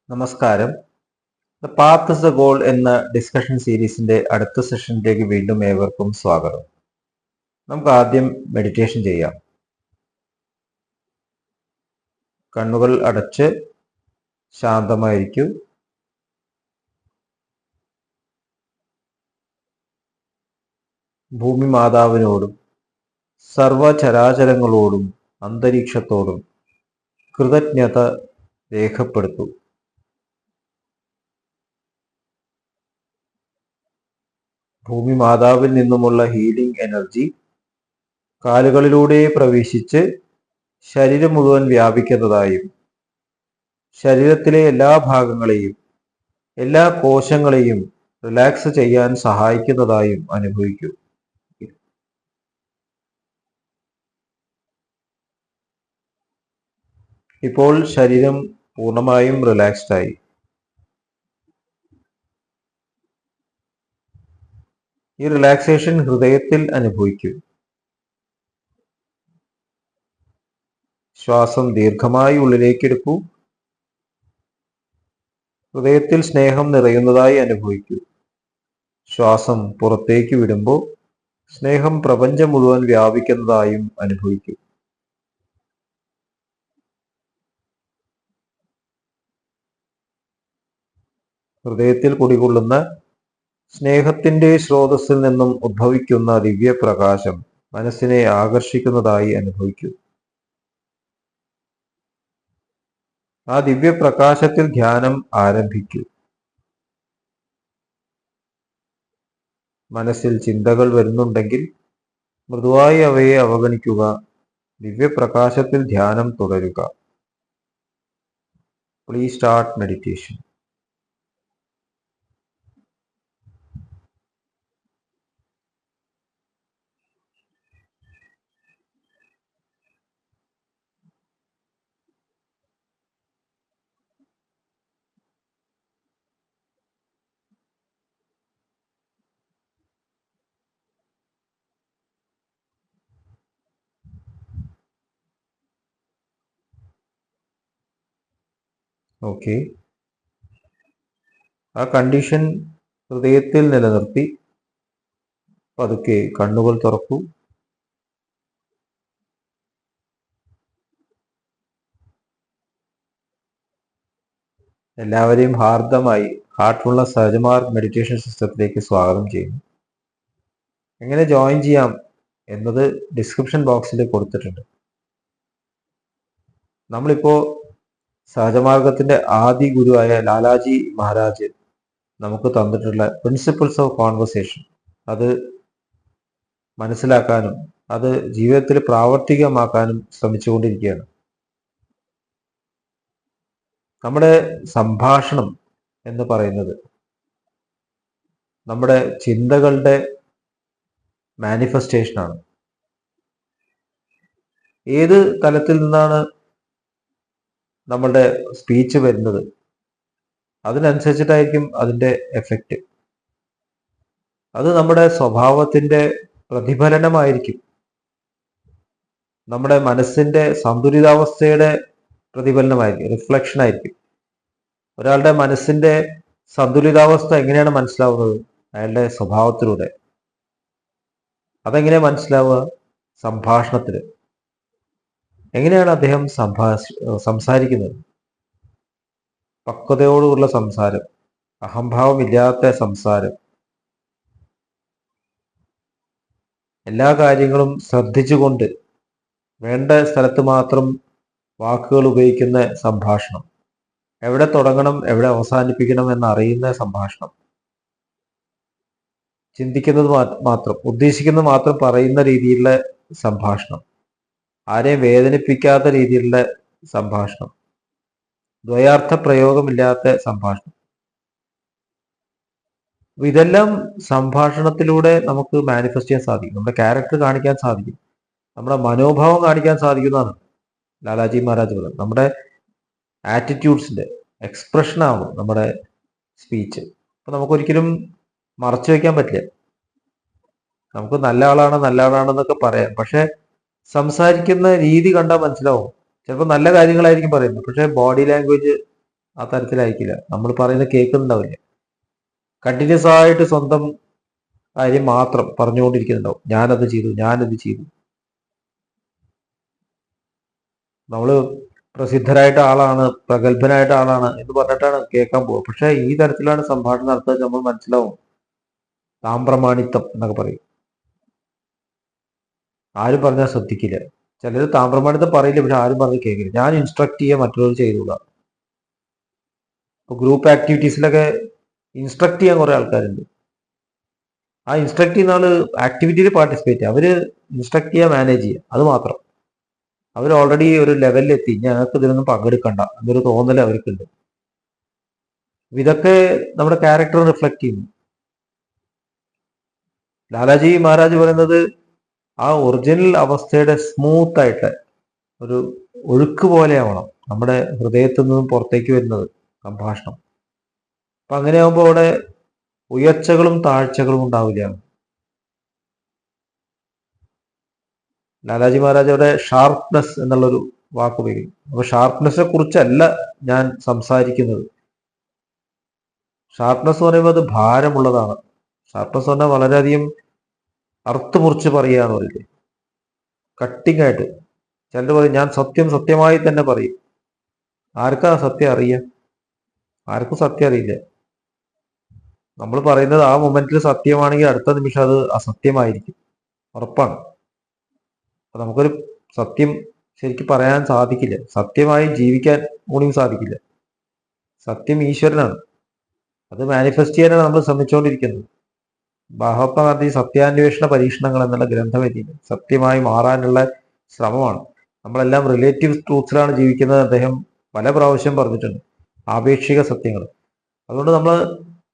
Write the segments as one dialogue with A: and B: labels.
A: നമസ്കാരം. The path is the goal എന്ന discussion സീരീസിന്റെ അടുത്ത സെഷനിലേക്ക് വീണ്ടും ഏവർക്കും സ്വാഗതം. നമുക്ക് ആദ്യം മെഡിറ്റേഷൻ ചെയ്യാം. കണ്ണുകൾ അടച്ച് ശാന്തമായിരിക്കൂ. ഭൂമി മാതാവിനോടും സർവചരാചരങ്ങളോടും അന്തരീക്ഷത്തോടും കൃതജ്ഞത രേഖപ്പെടുത്തൂ. ഭൂമി മാതാവിൽ നിന്നുമുള്ള ഹീലിംഗ് എനർജി കാലുകളിലൂടെ പ്രവേശിച്ച് ശരീരം മുഴുവൻ വ്യാപിക്കുന്നതായും ശരീരത്തിലെ എല്ലാ ഭാഗങ്ങളെയും എല്ലാ കോശങ്ങളെയും റിലാക്സ് ചെയ്യാൻ സഹായിക്കുന്നതായും അനുഭവിക്കൂ. ഇപ്പോൾ ശരീരം പൂർണ്ണമായും റിലാക്സ്ഡ് ആയി. ഈ റിലാക്സേഷൻ ഹൃദയത്തിൽ അനുഭവിക്കൂ. ശ്വാസം ദീർഘമായി ഉള്ളിലേക്ക് എടുക്കൂ. ഹൃദയത്തിൽ സ്നേഹം നിറയുന്നതായി അനുഭവിക്കൂ. ശ്വാസം പുറത്തേക്ക് വിടുമ്പോൾ സ്നേഹം പ്രപഞ്ചം മുഴുവൻ വ്യാപിക്കുന്നതായും അനുഭവിക്കൂ. ഹൃദയത്തിൽ കുടികൊള്ളുന്ന സ്നേഹത്തിന്റെ സ്രോതസ്സിൽ നിന്നും ഉദ്ഭവിക്കുന്ന ദിവ്യപ്രകാശം മനസ്സിനെ ആകർഷിക്കുന്നതായി അനുഭവിക്കൂ. ആ ദിവ്യപ്രകാശത്തിൽ ധ്യാനം ആരംഭിക്കൂ. മനസ്സിൽ ചിന്തകൾ വരുന്നുണ്ടെങ്കിൽ മൃദുവായി അവയെ അവഗണിക്കുക. ദിവ്യപ്രകാശത്തിൽ ധ്യാനം തുടരുക. Please start meditation. ഓക്കെ, ആ കണ്ടീഷൻ ഹൃദയത്തിൽ നിലനിർത്തി പതുക്കെ കണ്ണുകൾ തുറക്കൂ. എല്ലാവരെയും ഹാർദമായി ഹാർട്ട്ഫുൾനെസ് സഹജമാർഗ് മെഡിറ്റേഷൻ സിസ്റ്റത്തിലേക്ക് സ്വാഗതം ചെയ്യുന്നു. എങ്ങനെ ജോയിൻ ചെയ്യാം എന്നത് ഡിസ്ക്രിപ്ഷൻ ബോക്സിൽ കൊടുത്തിട്ടുണ്ട്. നമ്മളിപ്പോ സഹജമാർഗത്തിന്റെ ആദി ഗുരുവായ ലാലാജി മഹാരാജ് നമുക്ക് തന്നിട്ടുള്ള പ്രിൻസിപ്പിൾസ് ഓഫ് കോൺവെർസേഷൻ അത് മനസ്സിലാക്കാനും അത് ജീവിതത്തിൽ പ്രാവർത്തികമാക്കാനും ശ്രമിച്ചുകൊണ്ടിരിക്കുകയാണ്. നമ്മുടെ സംഭാഷണം എന്ന് പറയുന്നത് നമ്മുടെ ചിന്തകളുടെ മാനിഫെസ്റ്റേഷനാണ്. ഏത് തലത്തിൽ നിന്നാണ് നമ്മളുടെ സ്പീച്ച് വരുന്നത് അതിനനുസരിച്ചിട്ടായിരിക്കും അതിൻ്റെ എഫക്റ്റ്. അത് നമ്മുടെ സ്വഭാവത്തിൻ്റെ പ്രതിഫലനമായിരിക്കും. നമ്മുടെ മനസ്സിന്റെ സന്തുലിതാവസ്ഥയുടെ പ്രതിഫലനമായിരിക്കും, റിഫ്ലക്ഷൻ ആയിരിക്കും. ഒരാളുടെ മനസ്സിന്റെ സന്തുലിതാവസ്ഥ എങ്ങനെയാണ് മനസ്സിലാവുന്നത്? അയാളുടെ സ്വഭാവത്തിലൂടെ. അതെങ്ങനെയാണ് മനസ്സിലാവുക? സംഭാഷണത്തിൽ. എങ്ങനെയാണ് അദ്ദേഹം സംസാരിക്കുന്നത്? പക്വതയോടുള്ള സംസാരം, അഹംഭാവമില്ലാത്ത സംസാരം, എല്ലാ കാര്യങ്ങളും ശ്രദ്ധിച്ചുകൊണ്ട് വേണ്ട സ്ഥലത്ത് മാത്രം വാക്കുകൾ ഉപയോഗിക്കുന്ന സംഭാഷണം, എവിടെ തുടങ്ങണം എവിടെ അവസാനിപ്പിക്കണം എന്നറിയുന്ന സംഭാഷണം, ചിന്തിക്കുന്നത് മാത്രം ഉദ്ദേശിക്കുന്നത് മാത്രം പറയുന്ന രീതിയിലുള്ള സംഭാഷണം, ആരെയും വേദനിപ്പിക്കാത്ത രീതിയിലുള്ള സംഭാഷണം, ദ്വയാർത്ഥ പ്രയോഗമില്ലാത്ത സംഭാഷണം. ഇതെല്ലാം സംഭാഷണത്തിലൂടെ നമുക്ക് മാനിഫെസ്റ്റ് ചെയ്യാൻ സാധിക്കും. നമ്മുടെ ക്യാരക്ടർ കാണിക്കാൻ സാധിക്കും, നമ്മുടെ മനോഭാവം കാണിക്കാൻ സാധിക്കുന്നതാണ് ലാലാജി മഹാരാജ് പറയുന്നത്. നമ്മുടെ ആറ്റിറ്റ്യൂഡ്സിന്റെ എക്സ്പ്രഷനാണ് നമ്മുടെ സ്പീച്ച്. അപ്പൊ നമുക്കൊരിക്കലും മറച്ചു വെക്കാൻ പറ്റില്ല. നമുക്ക് നല്ല ആളാണെന്നൊക്കെ പറയാം, പക്ഷെ സംസാരിക്കുന്ന രീതി കണ്ടാൽ മനസ്സിലാവും. ചിലപ്പോൾ നല്ല കാര്യങ്ങളായിരിക്കും പറയുന്നത്, പക്ഷെ ബോഡി ലാംഗ്വേജ് ആ തരത്തിലായിരിക്കില്ല. നമ്മൾ പറയുന്നത് കേൾക്കുന്നുണ്ടാവില്ല. കണ്ടിന്യൂസ് ആയിട്ട് സ്വന്തം കാര്യം മാത്രം പറഞ്ഞുകൊണ്ടിരിക്കുന്നുണ്ടാവും. ഞാനത് ചെയ്തു, ഞാനത് ചെയ്തു. നമ്മള് പ്രസിദ്ധരായിട്ട ആളാണ്, പ്രഗത്ഭനായിട്ട ആളാണ് എന്ന് പറഞ്ഞിട്ടാണ് കേൾക്കാൻ പോവുക. പക്ഷെ ഈ തരത്തിലാണ് സംഭാഷണം നടത്തുന്നത്, നമ്മൾ മനസ്സിലാവും. താമ്പ്രമാണിത്തം എന്നൊക്കെ പറയും. ആരും പറഞ്ഞാൽ ശ്രദ്ധിക്കില്ല. ചിലർ താമ്പ്രമാണിത്തം പറയില്ല, പക്ഷെ ആരും പറഞ്ഞ് കേൾക്കില്ല. ഞാൻ ഇൻസ്ട്രക്ട് ചെയ്യുക, മറ്റുള്ളവർ ചെയ്തുകൂടാ. ഇപ്പൊ ഗ്രൂപ്പ് ആക്ടിവിറ്റീസിലൊക്കെ ഇൻസ്ട്രക്ട് ചെയ്യാൻ കുറെ ആൾക്കാരുണ്ട്. ആ ഇൻസ്ട്രക്ട് ചെയ്യുന്ന ആള് ആക്ടിവിറ്റിയിൽ പാർട്ടിസിപ്പേറ്റ് ചെയ്യുക, അവര് ഇൻസ്ട്രക്ട് ചെയ്യുക, മാനേജ് ചെയ്യുക, അത് മാത്രം. അവർ ഓൾറെഡി ഒരു ലെവലിലെത്തി, ഞങ്ങൾക്ക് ഇതിലൊന്നും പങ്കെടുക്കണ്ട എന്നൊരു തോന്നൽ അവർക്കുണ്ട്. ഇതൊക്കെ നമ്മുടെ ക്യാരക്ടർ റിഫ്ലക്ട് ചെയ്യുന്നു. ലാലാജി മഹാരാജ് പറയുന്നത് ആ ഒറിജിനൽ അവസ്ഥയുടെ സ്മൂത്ത് ആയിട്ട് ഒരു ഒഴുക്ക് പോലെ ആവണം നമ്മുടെ ഹൃദയത്തിൽ നിന്നും പുറത്തേക്ക് വരുന്നത് സംഭാഷണം. അപ്പൊ അങ്ങനെയാകുമ്പോൾ അവിടെ ഉയർച്ചകളും താഴ്ചകളും ഉണ്ടാവില്ല. ലാലാജി മഹാരാജ് അവിടെ ഷാർപ്നെസ് എന്നുള്ളൊരു വാക്ക് ഉപയോഗിക്കും. അപ്പൊ ഷാർപ്നെസ്സിനെ കുറിച്ചല്ല ഞാൻ സംസാരിക്കുന്നത്. ഷാർപ്നെസ് എന്ന് പറയുമ്പോൾ അത് ഭാരമുള്ളതാണ്. ഷാർപ്നെസ് പറഞ്ഞാൽ വളരെയധികം അറുത്ത് മുറിച്ച് പറയുക എന്ന് പറയില്ലേ, കട്ടിങ് ആയിട്ട്. ചിലർ പറയും ഞാൻ സത്യം സത്യമായി തന്നെ പറയും. ആർക്കാ സത്യം അറിയാം? ആർക്കും സത്യം അറിയില്ല. നമ്മൾ പറയുന്നത് ആ മൊമെന്റിൽ സത്യമാണെങ്കിൽ അടുത്ത നിമിഷം അത് അസത്യമായിരിക്കും, ഉറപ്പാണ്. അപ്പൊ നമുക്കൊരു സത്യം ശരിക്കും പറയാൻ സാധിക്കില്ല, സത്യമായി ജീവിക്കാൻ കൂടിയും സാധിക്കില്ല. സത്യം ഈശ്വരനാണ്, അത് മാനിഫെസ്റ്റ് ചെയ്യാനാണ് നമ്മൾ ശ്രമിച്ചുകൊണ്ടിരിക്കുന്നത്. മഹാത്മാഗാന്ധി സത്യാന്വേഷണ പരീക്ഷണങ്ങൾ എന്നുള്ള ഗ്രന്ഥം എഴുതിയിട്ടുണ്ട്. സത്യമായി മാറാനുള്ള ശ്രമമാണ്. നമ്മളെല്ലാം റിലേറ്റീവ് ട്രൂത്ത്സിലാണ് ജീവിക്കുന്നത്, അദ്ദേഹം പല പ്രാവശ്യം പറഞ്ഞിട്ടുണ്ട്, ആപേക്ഷിക സത്യങ്ങൾ. അതുകൊണ്ട് നമ്മൾ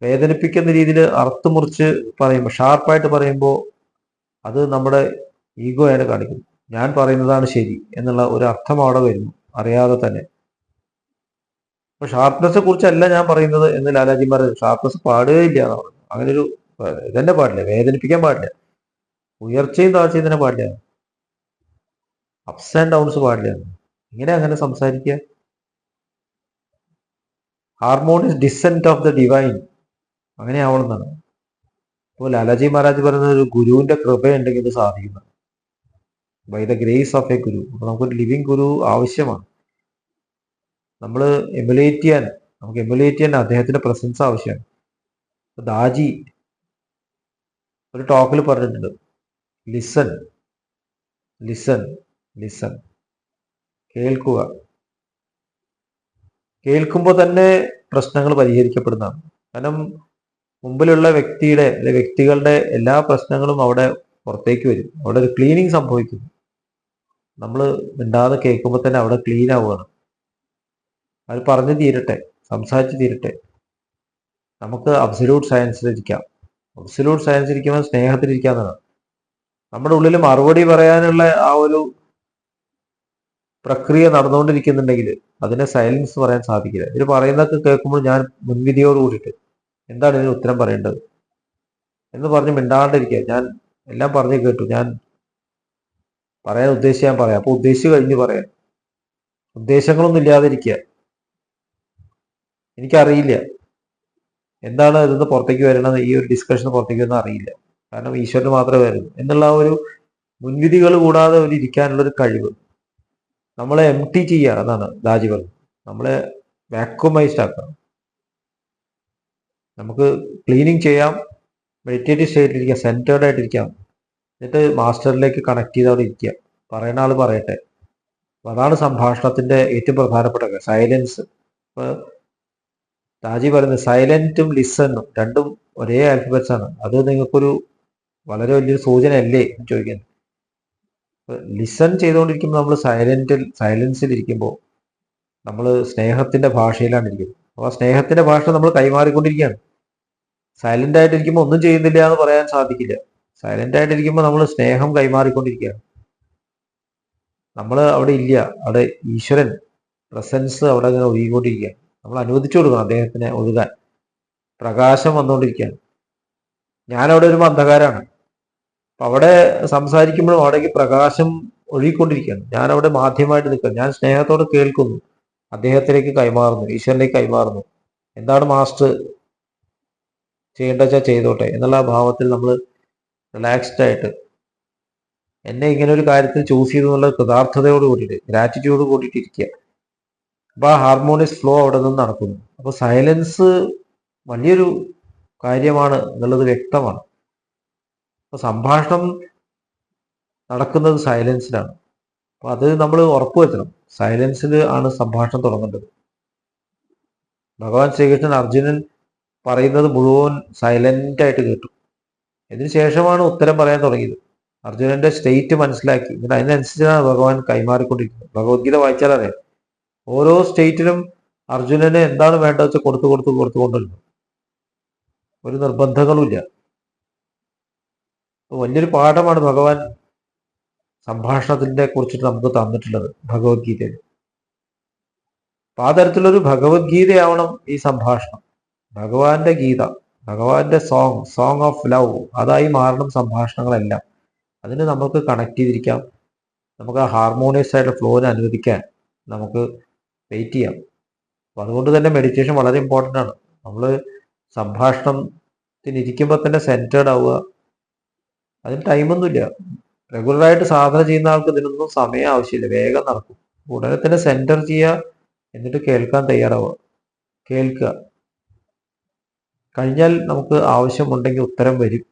A: വേദനിപ്പിക്കുന്ന രീതിയിൽ അറുത്തുമുറിച്ച് പറയുമ്പോൾ, ഷാർപ്പായിട്ട് പറയുമ്പോൾ അത് നമ്മുടെ ഈഗോയാണ് കാണിക്കുന്നത്. ഞാൻ പറയുന്നതാണ് ശരി എന്നുള്ള ഒരു അർത്ഥം അവിടെ വരുന്നു അറിയാതെ തന്നെ. അപ്പൊ ഷാർപ്നെസ്സിനെ കുറിച്ചല്ല ഞാൻ പറയുന്നത് എന്ന് ലാലാജി മഹാരാജ്, ഷാർപ്നെസ് പാടുകയില്ല എന്നാണ് പറഞ്ഞത്. അങ്ങനെ ഒരു ഇതന്നെ പാടില്ല, വേദനിപ്പിക്കാൻ പാടില്ല, ഉയർച്ചയും താഴ്ചയും തന്നെ പാടില്ല, അപ്സ് ആൻഡ് ഡൗൺസ് പാടില്ല. ഇങ്ങനെ അങ്ങനെ സംസാരിക്കുക. Harmonious descent of the divine അങ്ങനെ ആവണമെന്നാണ്. അപ്പോൾ ലാലാജി മഹാരാജ് പറയുന്നത് ഒരു ഗുരുവിന്റെ കൃപയുണ്ടെങ്കിൽ ഇത് സാധിക്കുന്നു, by the grace of a guru. അപ്പൊ നമുക്കൊരു ലിവിങ് ഗുരു ആവശ്യമാണ്. നമ്മൾ നമുക്ക് എമുലേറ്റ് ചെയ്യാൻ അദ്ദേഹത്തിന്റെ പ്രസൻസ് ആവശ്യമാണ്. ദാജി ഒരു ടോക്കിൽ പറഞ്ഞിട്ടുണ്ട്, ലിസൺ ലിസൺ ലിസൺ, കേൾക്കുക. കേൾക്കുമ്പോൾ തന്നെ പ്രശ്നങ്ങൾ പരിഹരിക്കപ്പെടുന്നതാണ്. കാരണം മുമ്പിലുള്ള വ്യക്തികളുടെ എല്ലാ പ്രശ്നങ്ങളും അവിടെ പുറത്തേക്ക് വരും. അവിടെ ഒരു ക്ലീനിങ് സംഭവിക്കും. നമ്മൾ മിണ്ടാതെ കേൾക്കുമ്പോൾ തന്നെ അവിടെ ക്ലീൻ ആവുകയാണ്. അത് പറഞ്ഞു തീരട്ടെ, സംസാരിച്ച് തീരട്ടെ. നമുക്ക് അബ്സല്യൂട്ട് സയൻസിലിരിക്കാം. അബ്സല്യൂട്ട് സയൻസ് ഇരിക്കുമ്പോൾ സ്നേഹത്തിലിരിക്കാന്നാണ്. നമ്മുടെ ഉള്ളിൽ മറുപടി പറയാനുള്ള ആ ഒരു പ്രക്രിയ നടന്നുകൊണ്ടിരിക്കുന്നുണ്ടെങ്കിൽ അതിനെ സൈലൻസ് പറയാൻ സാധിക്കില്ല. ഇവർ പറയുന്നതൊക്കെ കേൾക്കുമ്പോൾ ഞാൻ മുൻവിധിയോട് കൂടിയിട്ട് എന്താണ് ഇതിന് ഉത്തരം പറയേണ്ടത് എന്ന് പറഞ്ഞ് മിണ്ടാണ്ടിരിക്കുക. ഞാൻ എല്ലാം പറഞ്ഞു കേട്ടു, ഞാൻ പറയാൻ ഉദ്ദേശിച്ച് ഞാൻ പറയാം, അപ്പൊ ഉദ്ദേശിച്ച് കഴിഞ്ഞ് പറയാം. ഉദ്ദേശങ്ങളൊന്നും ഇല്ലാതിരിക്കുക. എനിക്കറിയില്ല എന്താണ് ഇതെന്ന് പുറത്തേക്ക് വരണത്, ഈ ഒരു ഡിസ്കഷൻ പുറത്തേക്ക് വരുന്നത് അറിയില്ല, കാരണം ഈശ്വരന് മാത്രമേ വരുന്നു എന്നുള്ള ആ ഒരു മുൻവിധികൾ കൂടാതെ ഒരു ഇരിക്കാനുള്ളൊരു കഴിവ് നമ്മളെ എം ടി ചെയ്യുക. അതാണ് ദാജി പറഞ്ഞത്, നമ്മളെ വാക്വമൈസ്ഡ് ആക്കാം. നമുക്ക് ക്ലീനിങ് ചെയ്യാം, മെഡിറ്റേറ്റീവ് സ്റ്റേറ്റിലിരിക്കാം, സെൻറ്റേർഡ് ആയിട്ടിരിക്കാം, എന്നിട്ട് മാസ്റ്ററിലേക്ക് കണക്ട് ചെയ്ത് അവിടെ ഇരിക്കുക. പറയുന്ന ആൾ പറയട്ടെ. അപ്പൊ അതാണ് സംഭാഷണത്തിന്റെ ഏറ്റവും പ്രധാനപ്പെട്ട സൈലൻസ്. ഇപ്പൊ താജി പറയുന്നത് സൈലന്റും ലിസണും രണ്ടും ഒരേ ആൽഫബറ്റ്സ് ആണ്. അത് നിങ്ങൾക്കൊരു വളരെ വലിയൊരു സൂചന അല്ലേ എന്ന് ചോദിക്കുന്നത്. ലിസൺ ചെയ്തുകൊണ്ടിരിക്കുമ്പോൾ നമ്മൾ സൈലൻസിൽ ഇരിക്കുമ്പോൾ നമ്മൾ സ്നേഹത്തിന്റെ ഭാഷയിലാണ് ഇരിക്കുന്നത്. അപ്പോൾ ആ സ്നേഹത്തിന്റെ ഭാഷ നമ്മൾ കൈമാറിക്കൊണ്ടിരിക്കുകയാണ്. സൈലന്റ് ആയിട്ടിരിക്കുമ്പോൾ ഒന്നും ചെയ്യുന്നില്ല എന്ന് പറയാൻ സാധിക്കില്ല. സൈലന്റ് ആയിട്ടിരിക്കുമ്പോൾ നമ്മൾ സ്നേഹം കൈമാറിക്കൊണ്ടിരിക്കുകയാണ്. നമ്മൾ അവിടെ ഇല്ല, അവിടെ ഈശ്വരൻ പ്രസൻസ് അവിടെ ഇങ്ങനെ ഒഴുകിക്കൊണ്ടിരിക്കുകയാണ്. നമ്മൾ അനുവദിച്ചു കൊടുക്കണം അദ്ദേഹത്തിനെ ഒഴുകാൻ. പ്രകാശം വന്നുകൊണ്ടിരിക്കുകയാണ്. ഞാനവിടെ ഒരു അന്ധകാരാണ്. അപ്പൊ അവിടെ സംസാരിക്കുമ്പോഴും അവിടേക്ക് പ്രകാശം ഒഴുകിക്കൊണ്ടിരിക്കുകയാണ്. ഞാൻ അവിടെ മാധ്യമമായിട്ട് നിൽക്കുക, ഞാൻ സ്നേഹത്തോടെ കേൾക്കുന്നു. അദ്ദേഹത്തിലേക്ക് കൈമാറുന്നു, ഈശ്വരനിലേക്ക് കൈമാറുന്നു. എന്താണ് മാസ്റ്റർ ചെയ്യേണ്ട വെച്ചാൽ ചെയ്തോട്ടെ എന്നുള്ള ഭാവത്തിൽ നമ്മൾ റിലാക്സ്ഡ് ആയിട്ട് എന്നെ ഇങ്ങനെ ഒരു കാര്യത്തിൽ ചൂസ് ചെയ്തു എന്നുള്ള കൃതാർത്ഥതയോട് കൂടിയിട്ട്, ഗ്രാറ്റിറ്റ്യൂഡ് കൂടിയിട്ട് ഇരിക്കുക. അപ്പൊ ആ ഹാർമോണിയസ് ഫ്ലോ അവിടെ നിന്ന് നടക്കുന്നു. അപ്പൊ സൈലൻസ് വലിയൊരു കാര്യമാണ് എന്നുള്ളത് വ്യക്തമാണ്. അപ്പൊ സംഭാഷണം നടക്കുന്നത് സൈലൻസിലാണ്. അപ്പൊ അത് നമ്മൾ ഉറപ്പുവരുത്തണം. സൈലൻസിൽ ആണ് സംഭാഷണം തുടങ്ങേണ്ടത്. ഭഗവാൻ ശ്രീകൃഷ്ണൻ അർജുനൻ പറയുന്നത് മുഴുവൻ സൈലന്റ് ആയിട്ട് കേട്ടു. ഇതിനുശേഷമാണ് ഉത്തരം പറയാൻ തുടങ്ങിയത്. അർജുനന്റെ സ്റ്റേറ്റ് മനസ്സിലാക്കി. എന്നിട്ട് അതിനനുസരിച്ചാണ് ഭഗവാൻ കൈമാറിക്കൊണ്ടിരിക്കുന്നത്. ഭഗവത്ഗീത വായിച്ചാൽ അറിയാം, ഓരോ സ്റ്റേറ്റിലും അർജുനന് എന്താണ് വേണ്ടത് വെച്ചാൽ കൊടുത്തുകൊണ്ടിരുന്നു. ഒരു നിർബന്ധങ്ങളുമില്ല. വലിയൊരു പാഠമാണ് ഭഗവാൻ സംഭാഷണത്തിനെ കുറിച്ചിട്ട് നമുക്ക് തന്നിട്ടുള്ളത് ഭഗവത്ഗീതയിൽ. അപ്പൊ ആ തരത്തിലൊരു ഭഗവത്ഗീതയാവണം ഈ സംഭാഷണം. ഭഗവാന്റെ ഗീത, ഭഗവാന്റെ സോങ് ഓഫ് ലവ്, അതായി മാറണം സംഭാഷണങ്ങളെല്ലാം. അതിന് നമുക്ക് കണക്ട് ചെയ്തിരിക്കാം. നമുക്ക് ആ ഹാർമോണിയസ് ആയിട്ട് ഫ്ലോനെ അനുവദിക്കാൻ നമുക്ക് വെയിറ്റ് ചെയ്യാം. അപ്പൊ അതുകൊണ്ട് തന്നെ മെഡിറ്റേഷൻ വളരെ ഇമ്പോർട്ടൻ്റ് ആണ്. നമ്മൾ സംഭാഷണത്തിനിരിക്കുമ്പോൾ തന്നെ സെൻറ്റേർഡ് ആവുക. അതിന് ടൈമൊന്നുമില്ല. റെഗുലറായിട്ട് സാധന ചെയ്യുന്ന ആൾക്ക് ഇതിനൊന്നും സമയം ആവശ്യമില്ല, വേഗം നടക്കും. ഉടനെ തന്നെ സെൻറ്റർ ചെയ്യുക, എന്നിട്ട് കേൾക്കാൻ തയ്യാറാവുക. കേൾക്കുക. കഴിഞ്ഞാൽ നമുക്ക് ആവശ്യമുണ്ടെങ്കിൽ ഉത്തരം വരും.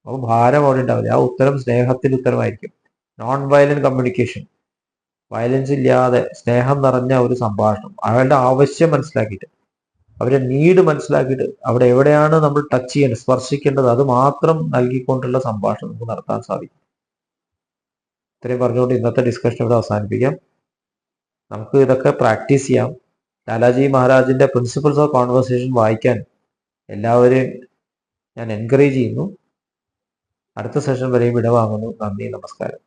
A: അപ്പോൾ ഭാരം അവിടെ ഉണ്ടാവില്ല. ആ ഉത്തരം സ്നേഹത്തിന്റെ ഉത്തരമായിരിക്കും. നോൺ വയലന്റ് കമ്മ്യൂണിക്കേഷൻ, വയലൻസ് ഇല്ലാതെ സ്നേഹം നിറഞ്ഞ ഒരു സംഭാഷണം. അയാളുടെ ആവശ്യം മനസ്സിലാക്കിയിട്ട്, അവരുടെ നീഡ് മനസ്സിലാക്കിയിട്ട്, അവിടെ എവിടെയാണ് നമ്മൾ ടച്ച് ചെയ്യേണ്ടത്, സ്പർശിക്കേണ്ടത്, അത് മാത്രം നൽകിക്കൊണ്ടുള്ള സംഭാഷണം നമുക്ക് നടത്താൻ സാധിക്കും. ഇത്രയും പറഞ്ഞുകൊണ്ട് ഇന്നത്തെ ഡിസ്കഷൻ ഇവിടെ അവസാനിപ്പിക്കാം. നമുക്ക് ഇതൊക്കെ പ്രാക്ടീസ് ചെയ്യാം. ലാലാജി മഹാരാജിന്റെ പ്രിൻസിപ്പിൾസ് ഓഫ് കോൺവെർസേഷൻ വായിക്കാൻ എല്ലാവരെയും ഞാൻ എൻകറേജ് ചെയ്യുന്നു. അടുത്ത സെഷൻ വരെയും വിടവാങ്ങുന്നു. നന്ദി, നമസ്കാരം.